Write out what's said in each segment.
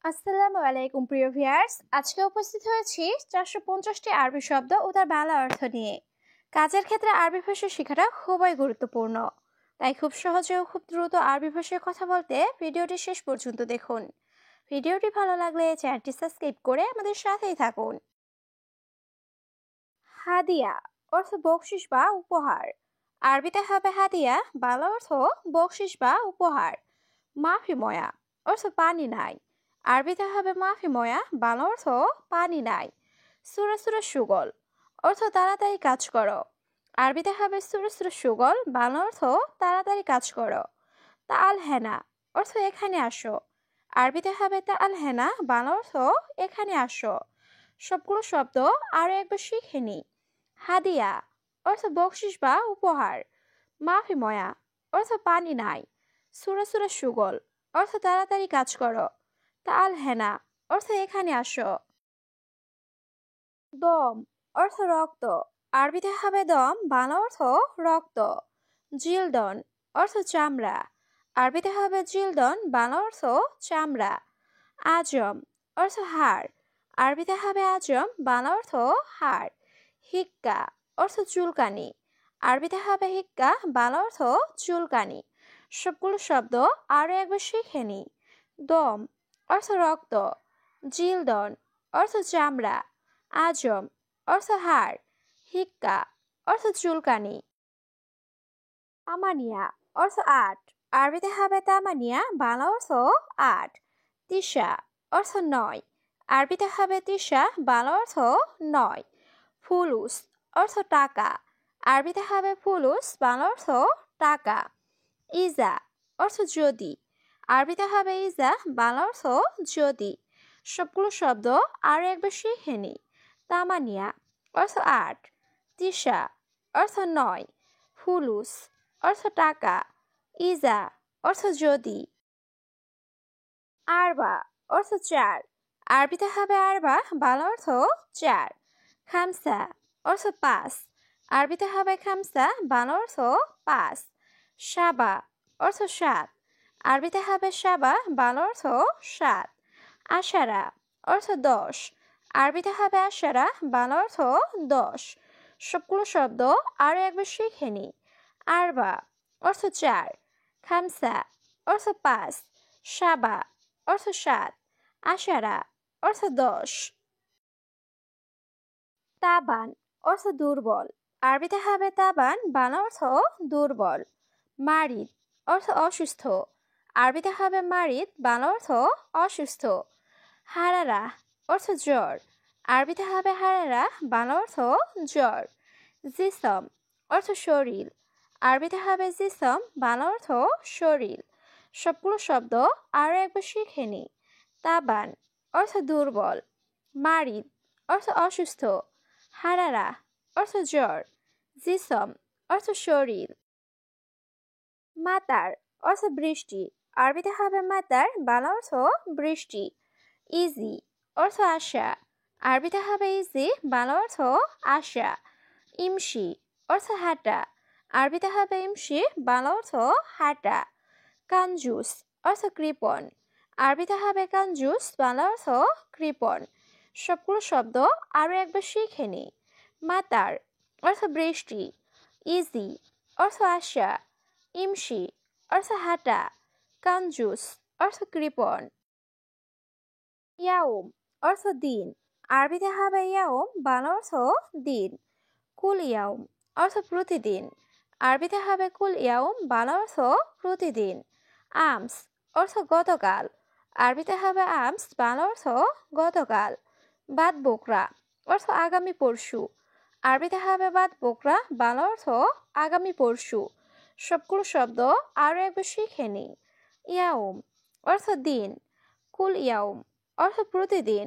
আসসালামু আলাইকুম প্রিয় ভিউয়ার্স, আজকে উপস্থিত হয়েছি 450টি আরবি শব্দ ও তার বাংলা অর্থ নিয়ে। কাজের ক্ষেত্রে আরবি ভাষা শেখাটা খুবই গুরুত্বপূর্ণ, তাই খুব সহজে ও খুব দ্রুত আরবি ভাষায় কথা বলতে ভিডিওটি শেষ পর্যন্ত দেখুন। ভিডিওটি ভালো লাগলে চ্যানেলটি সাবস্ক্রাইব করে আমাদের সাথেই থাকুন। হাদিয়া অর্থ বকশিশ বা উপহার। আরবিতে হবে হাদিয়া, বাংলা অর্থ বকশিশ বা উপহার। মাফি ময়া অর্থ পানি নাই। আরবিতে হবে মাফি ময়া, বাংলা অর্থ পানি নাই। সুরা সুরা সুগল অর্থ তাড়াতাড়ি কাজ করো। আরবিতে হবে সুরা সুরা সুগল, বাংলা অর্থ তাড়াতাড়ি কাজ করো। তা আল হেনা অর্থ এখানে আসো। আরবিতে হবে তা আল হেনা, বাংলা অর্থ এখানে আসো। সবগুলো শব্দ আরো একবার শিখে নি। হাদিয়া অর্থ বকশিশ বা উপহার। মাফি ময়া অর্থ পানি নাই। সুরা সুরা সুগল অর্থ তাড়াতাড়ি কাজ করো। তা আল হেনা অর্থ এখানে আসো। দম অর্থ রক্ত। আরবিতে হবে দম, বাংলা অর্থ রক্ত। জিলদন অর্থ চামড়া। আরবিতে হবে জিলদন, বাংলা অর্থ চামড়া। আজম অর্থ হাড়। আরবিতে হবে আজম, বাংলা অর্থ হাড়। হিক্কা অর্থ চুলকানি। আরবিতে হবে হিক্কা, বাংলা অর্থ চুলকানি। সবগুলো শব্দ আরো একবার শিখে নি। দম অর্থ রক্ত। জিলদন অর্থ চামড়া। আজম অর্থ হাড়। হিক্কা অর্থ চুলকানি। তামানিয়া অর্থ আট। আরবিতে হবে তামানিয়া, বাংলা অর্থ আট। তিসা অর্থ নয়। আরবিতে হবে তিসা, বাংলা অর্থ নয়। ফুলুস অর্থ টাকা। আরবিতে হবে ফুলুস, বাংলা অর্থ টাকা। ইজা অর্থ যদি। আরবিতে হবে ইজা, বাংলা অর্থ যদি। সবগুলো শব্দ আরো একবার শিখে নি। তামানিয়া অর্থ আট। তিসা অর্থ নয়। ফুলুস অর্থ টাকা। ইজা অর্থ যদি। আরবা অর্থ চার। আরবিতে হবে আরবা, বাংলা অর্থ চার। খামসা অর্থ পাঁচ। আরবিতে হবে খামসা, বাংলা অর্থ পাঁচ। সাবা অর্থ সাত। আরবিতে হবে সাবা, বাংলা অর্থ সাত। আশারা অর্থ দশ। আরবিতে হবে আশারা, বাংলা অর্থ দশ। সবগুলো শব্দ আরো একবার শিখে নি। আরবা অর্থ চার। খামসা অর্থ পাঁচ। সাবা অর্থ সাত। আশারা অর্থ দশ। তাবান অর্থ দুর্বল। আরবিতে হবে তাবান, বাংলা অর্থ দুর্বল। মারিদ অর্থ অসুস্থ। আরবিতে হবে মারিদ, বাংলা অর্থ অসুস্থ। হারারা অর্থ জ্বর। আরবিতে হবে হারারা, বাংলা অর্থ জ্বর। জিসম অর্থ শরীর। আরবিতে হবে জিসম, বাংলা অর্থ শরীর। সবগুলো শব্দ আরো একবার শিখে নি। তাবান অর্থ দুর্বল। মারিদ অর্থ অসুস্থ। হারারা অর্থ জ্বর। জিসম অর্থ শরীর। মাতার অর্থ বৃষ্টি। আরবিতে হবে মাতার, বাংলা অর্থ বৃষ্টি। ইজি অর্থ আশা। আরবিতে হবে ইজি, বাংলা অর্থ আশা। ইমসি অর্থ হাঁটা। আরবিতে হবে ইমসি, বাংলা অর্থ হাঁটা। কাঞ্জুস অর্থ কৃপণ। আরবিতে হবে কাঞ্জুস, বাংলা অর্থ কৃপণ। সবগুলো শব্দ আরো একবার শিখে নি। মাতার অর্থ বৃষ্টি। ইজি অর্থ আশা। ইমসি অর্থ হাঁটা। কাঞ্জুস অর্থ কৃপণ। ইয়াউম অর্থ দিন। আরবিতে হবে ইয়াউম, বাংলা অর্থ দিন। কুল ইয়াউম অর্থ প্রতিদিন। আরবিতে হবে কুল ইয়াউম, বাংলা অর্থ প্রতিদিন। আমস অর্থ গতকাল। আরবিতে হবে আমস, বাংলা অর্থ গতকাল। বাদ বোকরা অর্থ আগামী পরশু। আরবিতে হবে বাদ বোকরা, বাংলা অর্থ আগামী পরশু। সবগুলো শব্দ আরো একবার শিখে নি। ইয়াউম অর্থ দিন। কুল ইয়াউম অর্থ প্রতিদিন।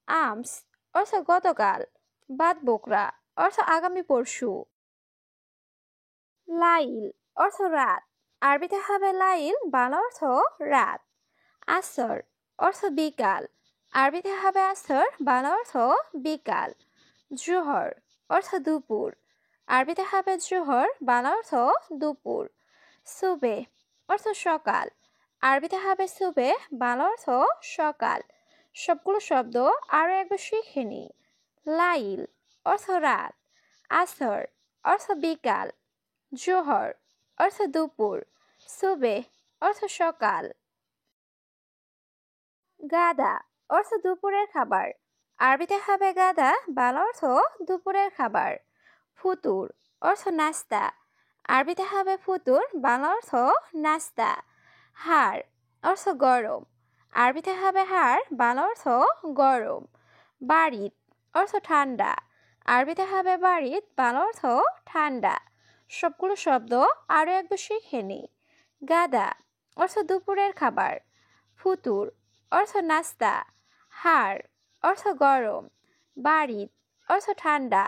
আমস অর্থ গতকাল। বাদ বোকরা অর্থ আগামী পরশু। লাইল অর্থ রাত। আরবিতে হবে লাইল, বাংলা অর্থ রাত। আসর অর্থ বিকাল। আরবিতে হবে আসর, বাংলা অর্থ বিকাল। জোহর অর্থ দুপুর। আরবিতে হবে জোহর, বাংলা অর্থ দুপুর। সুবে অর্থ সকাল। আরবিতে হবে সুবে, বাংলা অর্থ সকাল। সবগুলো শব্দ আরো একবার শিখে নিই। লাইল অর্থ রাত, আসর অর্থ বিকাল, জোহর অর্থ দুপুর, সুবেহ অর্থ সকাল। গাদা অর্থ দুপুরের খাবার। আরবিতে হবে গাদা, বাংলা অর্থ দুপুরের খাবার। ফুতুর অর্থ নাস্তা। আরবিতে হবে ফুতুর, বাংলা অর্থ নাস্তা। হাড় অর্থ গরম। আরবিতে হবে হাড়, বাংলা অর্থ গরম। বারিদ অর্থ ঠান্ডা। আরবিতে হবে বারিদ, বাংলা অর্থ ঠান্ডা। সবগুলো শব্দ আরো একবার শিখে নিই। গাদা অর্থ দুপুরের খাবার, ফুতুর অর্থ নাস্তা, হাড় অর্থ গরম, বারিদ অর্থ ঠান্ডা।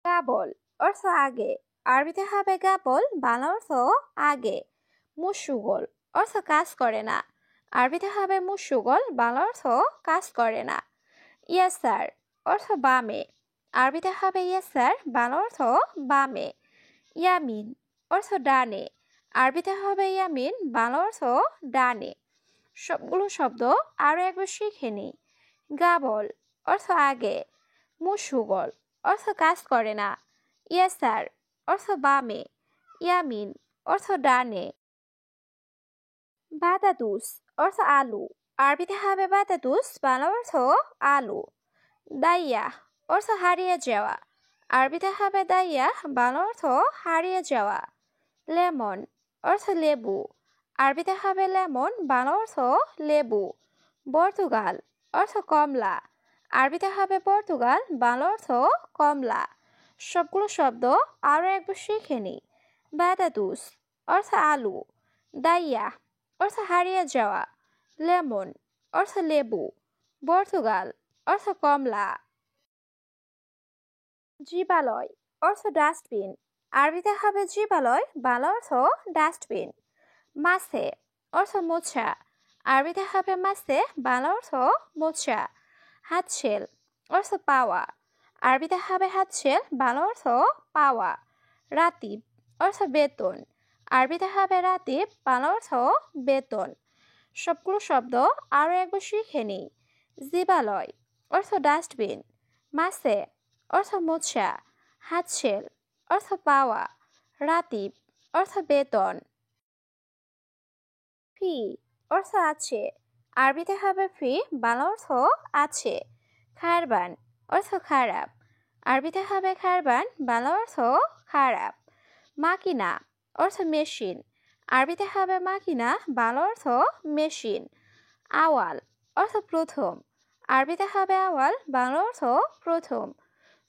গাবল অর্থ আগে। আরবিতে হবে গাবল, বাংলা অর্থ আগে। মুশুগল অর্থ কাজ করে না। আরবিতে হবে মুশুগল, বাংলা অর্থ কাজ করে না। ইয়াসার অর্থ বামে। আরবিতে হবে ইয়াসার, বাংলা অর্থ বামে। ইয়ামিন অর্থ ডানে। আরবিতে হবে ইয়ামিন, বাংলা অর্থ ডানে। সবগুলো শব্দ আরো একবার শিখে নিই। গাবল অর্থ আগে, মুশুগল অর্থ কাজ করে না, ইয়াসার অর্থ বামে, ইয়ামিন অর্থ ডানে। বাতাতুস অর্থ আলু। আরবিতে হবে বাতাতুস, বাংলা অর্থ আলু। দাইয়া অর্থ হারিয়ে যাওয়া। আরবিতে হবে দাইয়া, বাংলা অর্থ হারিয়ে যাওয়া। লেমন অর্থ লেবু। আরবিতে হবে লেমন, বাংলা অর্থ লেবু। পর্তুগাল অর্থ কমলা। আরবিতে হবে পর্তুগাল, বাংলা অর্থ কমলা। সবগুলো শব্দ আরো একবার শিখে নিই। বাতাতুস অর্থ আলু, দাইয়া অর্থ হারিয়ে যাওয়া, লেমন অর্থ লেবু, পর্তুগাল অর্থ কমলা। জীবালয় অর্থ ডাস্টবিন। আরবিতে হবে জীবালয়, বাংলা অর্থ ডাস্টবিন। মাছে অর্থ মোছা। আরবিতে হবে মাছে, বাংলা অর্থ মোছা। হাতছেল অর্থ পাওয়া। আরবিতে হবে হাতছেল, বাংলা অর্থ পাওয়া। রাতিব অর্থ বেতন। আরবিতে হবে রাতিব, বাংলা অর্থ বেতন। সবগুলো শব্দ আরো একবার শিখে নিই। জীবালয় অর্থ ডাস্টবিন, মাছে অর্থ মোছা, হাতছেল অর্থ পাওয়া, রাতিব অর্থ বেতন। ফি অর্থ আছে। আরবিতে হবে ফি, বাংলা অর্থ আছে। খারবান অর্থ খারাপ। আরবিতে হবে খারবান, বাংলা অর্থ খারাপ। মাকিনা অর্থ মেশিন। আরবিতে হবে মাকিনা, বাংলা অর্থ মেশিন। আওয়াল অর্থ প্রথম। আরবিতে হবে আওয়াল, বাংলা অর্থ প্রথম।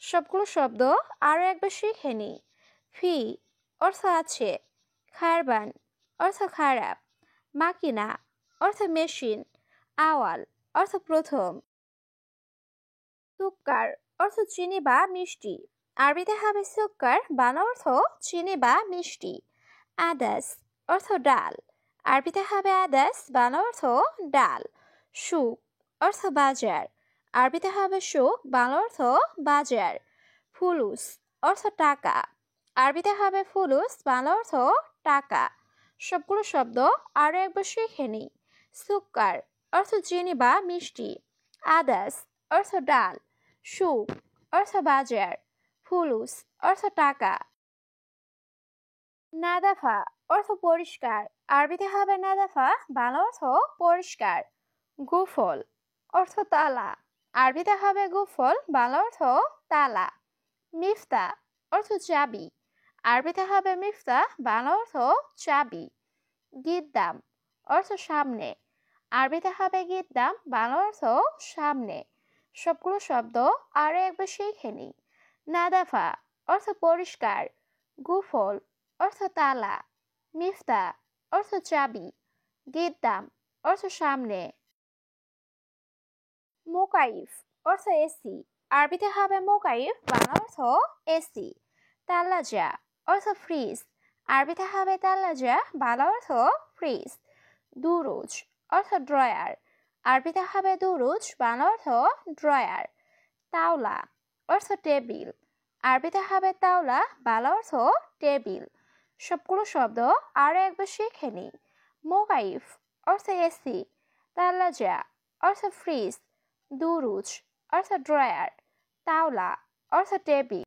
সবগুলো শব্দ আরো একবার শিখে নিই। ফি অর্থ আছে, খারবান অর্থ খারাপ, মাকিনা অর্থ মেশিন, আওয়াল অর্থ প্রথম। সুক্কার অর্থ চিনি বা মিষ্টি। আরবিতে হবে সুক্কার, বাংলা অর্থ চিনি বা মিষ্টি। আদাস অর্থ ডাল। আরবিতে হবে আদাস, বাংলা অর্থ ডাল। সুক অর্থ বাজার। আরবিতে হবে সুক, বাংলা অর্থ বাজার। ফুলুস অর্থ টাকা। আরবিতে হবে ফুলুস, বাংলা অর্থ টাকা। সবগুলো শব্দ আরো একবার শিখে নিই। সুক্কার অর্থ চিনি বা মিষ্টি। আদাস অর্থ ডাল। সুক অর্থ বাজার। ফুলুস অর্থ টাকা। নাদাফা অর্থ পরিষ্কার। আরবিতে হবে নাদাফা, বাংলা অর্থ পরিষ্কার। গুফল অর্থ তালা। আরবিতে হবে গুফল, বাংলা অর্থ তালা। মিফতা অর্থ চাবি। আরবিতে হবে মিফতা, বাংলা অর্থ চাবি। গিদ্দাম অর্থ সামনে। আরবিতে হবে গিদ্দাম, বাংলা অর্থ সামনে। সবগুলো শব্দ আরো একবার শিখে নিই। নাদাফা অর্থ পরিষ্কার, গুফল অর্থ তালা, মিফতা অর্থ চাবি, গিদ্দাম অর্থ সামনে। মোকাইফ অর্থ এসি। আরবিতে হবে মোকাইফ, বাংলা অর্থ এসি। তাল্লাজা অর্থ ফ্রিজ। আরবিতে হবে তাল্লাজা, বাংলা অর্থ ফ্রিজ। দুরুজ অর্থ ড্রয়ার। আরবিতে হবে দুরুজ, বাংলা অর্থ ড্রয়ার। তাওলা অর্থ টেবিল। আরবিতে হবে তাওলা, বাংলা অর্থ টেবিল। সবগুলো শব্দ আরো একবার শিখে নিই। মোকাইফ অর্থ এসি, তালাজা অর্থ ফ্রিজ, দুরুজ অর্থ ড্রয়ার, তাওলা অর্থ টেবিল।